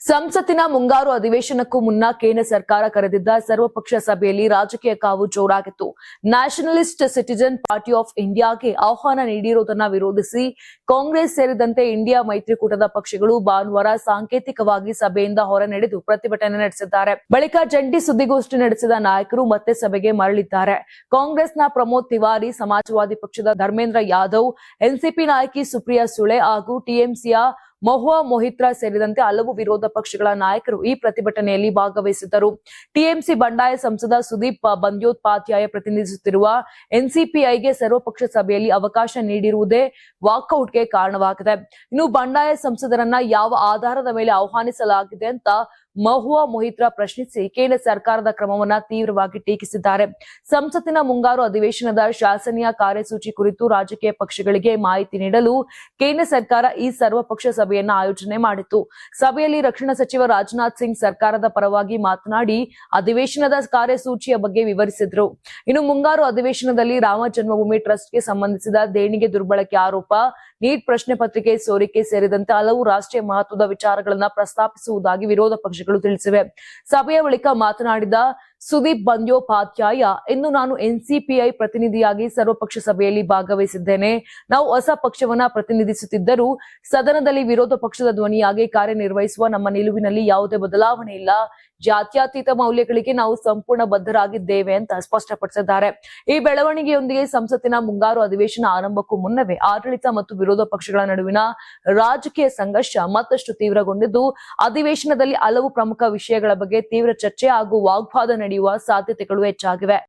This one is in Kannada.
ಸಂಸತ್ತಿನ ಮುಂಗಾರು ಅಧಿವೇಶನಕ್ಕೂ ಮುನ್ನ ಕೇಂದ್ರ ಸರ್ಕಾರ ಕರೆದಿದ್ದ ಸರ್ವಪಕ್ಷ ಸಭೆಯಲ್ಲಿ ರಾಜಕೀಯ ಕಾವು ಜೋರಾಗಿತ್ತು. ನ್ಯಾಷನಲಿಸ್ಟ್ ಸಿಟಿಜನ್ ಪಾರ್ಟಿ ಆಫ್ ಇಂಡಿಯಾಗೆ ಆಹ್ವಾನ ನೀಡಿರುವುದನ್ನು ವಿರೋಧಿಸಿ ಕಾಂಗ್ರೆಸ್ ಸೇರಿದಂತೆ ಇಂಡಿಯಾ ಮೈತ್ರಿಕೂಟದ ಪಕ್ಷಗಳು ಭಾನುವಾರ ಸಾಂಕೇತಿಕವಾಗಿ ಸಭೆಯಿಂದ ಹೊರನಡೆದು ಪ್ರತಿಭಟನೆ ನಡೆಸಿದ್ದಾರೆ. ಬಳಿಕ ಜಂಟಿ ಸುದ್ದಿಗೋಷ್ಠಿ ನಡೆಸಿದ ನಾಯಕರು ಮತ್ತೆ ಸಭೆಗೆ ಮರಳಿದ್ದಾರೆ. ಕಾಂಗ್ರೆಸ್ನ ಪ್ರಮೋದ್ ತಿವಾರಿ, ಸಮಾಜವಾದಿ ಪಕ್ಷದ ಧರ್ಮೇಂದ್ರ ಯಾದವ್, ಎನ್ಸಿಪಿ ನಾಯಕಿ ಸುಪ್ರಿಯಾ ಸುಳೆ ಹಾಗೂ ಟಿಎಂಸಿಯ ಮಹುವಾ ಮೊಹಿತ್ರಾ ಸೇರಿದಂತೆ ಹಲವು ವಿರೋಧ ಪಕ್ಷಗಳ ನಾಯಕರು ಈ ಪ್ರತಿಭಟನೆಯಲ್ಲಿ ಭಾಗವಹಿಸಿದ್ದರು. ಟಿಎಂಸಿ ಬಂಡಾಯ ಸಂಸದ ಸುದೀಪ್ ಬಂದ್ಯೋಪಾಧ್ಯಾಯ ಪ್ರತಿನಿಧಿಸುತ್ತಿರುವ ಎನ್ಸಿಪಿಐಗೆ ಸರ್ವಪಕ್ಷ ಸಭೆಯಲ್ಲಿ ಅವಕಾಶ ನೀಡಿರುವುದೇ ವಾಕೌಟ್ಗೆ ಕಾರಣವಾಗಿದೆ. ಇನ್ನು ಬಂಡಾಯ ಸಂಸದರನ್ನ ಯಾವ ಆಧಾರದ ಮೇಲೆ ಆಹ್ವಾನಿಸಲಾಗಿದೆ ಅಂತ ಮಹುವಾ ಮೊಹಿತ್ರಾ ಪ್ರಶ್ನಿಸಿ ಕೇಂದ್ರ ಸರ್ಕಾರದ ಕ್ರಮವನ್ನ ತೀವ್ರವಾಗಿ ಟೀಕಿಸಿದ್ದಾರೆ. ಸಂಸತ್ತಿನ ಮುಂಗಾರು ಅಧಿವೇಶನದ ಶಾಸನೀಯ ಕಾರ್ಯಸೂಚಿ ಕುರಿತು ರಾಜಕೀಯ ಪಕ್ಷಗಳಿಗೆ ಮಾಹಿತಿ ನೀಡಲು ಕೇಂದ್ರ ಸರ್ಕಾರ ಈ ಸರ್ವಪಕ್ಷ ಸಭೆಯನ್ನ ಆಯೋಜನೆ ಮಾಡಿತ್ತು. ಸಭೆಯಲ್ಲಿ ರಕ್ಷಣಾ ಸಚಿವ ರಾಜನಾಥ್ ಸಿಂಗ್ ಸರ್ಕಾರದ ಪರವಾಗಿ ಮಾತನಾಡಿ ಅಧಿವೇಶನದ ಕಾರ್ಯಸೂಚಿಯ ಬಗ್ಗೆ ವಿವರಿಸಿದ್ರು. ಇನ್ನು ಮುಂಗಾರು ಅಧಿವೇಶನದಲ್ಲಿ ರಾಮ ಜನ್ಮಭೂಮಿ ಟ್ರಸ್ಟ್ಗೆ ಸಂಬಂಧಿಸಿದ ದೇಣಿಗೆ ದುರ್ಬಳಕೆ ಆರೋಪ, ನೀಟ್ ಪ್ರಶ್ನೆ ಪತ್ರಿಕೆ ಸೋರಿಕೆ ಸೇರಿದಂತೆ ಹಲವು ರಾಷ್ಟ್ರೀಯ ಮಹತ್ವದ ವಿಚಾರಗಳನ್ನ ಪ್ರಸ್ತಾಪಿಸುವುದಾಗಿ ವಿರೋಧ ಪಕ್ಷಗಳು ತಿಳಿಸಿವೆ. ಸಭೆಯ ಬಳಿಕ ಮಾತನಾಡಿದ ಸುದೀಪ್ ಬಂದ್ಯೋಪಾಧ್ಯಾಯ, ಇಂದು ನಾನು ಎನ್ಸಿಪಿಐ ಪ್ರತಿನಿಧಿಯಾಗಿ ಸರ್ವಪಕ್ಷ ಸಭೆಯಲ್ಲಿ ಭಾಗವಹಿಸಿದ್ದೇನೆ. ನಾವು ಹೊಸ ಪಕ್ಷವನ್ನ ಪ್ರತಿನಿಧಿಸುತ್ತಿದ್ದರೂ ಸದನದಲ್ಲಿ ವಿರೋಧ ಪಕ್ಷದ ಧ್ವನಿಯಾಗಿ ಕಾರ್ಯನಿರ್ವಹಿಸುವ ನಮ್ಮ ನಿಲುವಿನಲ್ಲಿ ಯಾವುದೇ ಬದಲಾವಣೆ ಇಲ್ಲ. ಜಾತ್ಯತೀತ ಮೌಲ್ಯಗಳಿಗೆ ನಾವು ಸಂಪೂರ್ಣ ಬದ್ಧರಾಗಿದ್ದೇವೆ ಅಂತ ಸ್ಪಷ್ಟಪಡಿಸಿದ್ದಾರೆ. ಈ ಬೆಳವಣಿಗೆಯೊಂದಿಗೆ ಸಂಸತ್ತಿನ ಮುಂಗಾರು ಅಧಿವೇಶನ ಆರಂಭಕ್ಕೂ ಮುನ್ನವೇ ಆಡಳಿತ ಮತ್ತು ವಿರೋಧ ಪಕ್ಷಗಳ ನಡುವಿನ ರಾಜಕೀಯ ಸಂಘರ್ಷ ಮತ್ತಷ್ಟು ತೀವ್ರಗೊಂಡಿದ್ದು, ಅಧಿವೇಶನದಲ್ಲಿ ಹಲವು ಪ್ರಮುಖ ವಿಷಯಗಳ ಬಗ್ಗೆ ತೀವ್ರ ಚರ್ಚೆ ಹಾಗೂ ವಾಗ್ವಾದ ನಡೆಯುವ ಸಾಧ್ಯತೆಗಳು ಹೆಚ್ಚಾಗಿವೆ.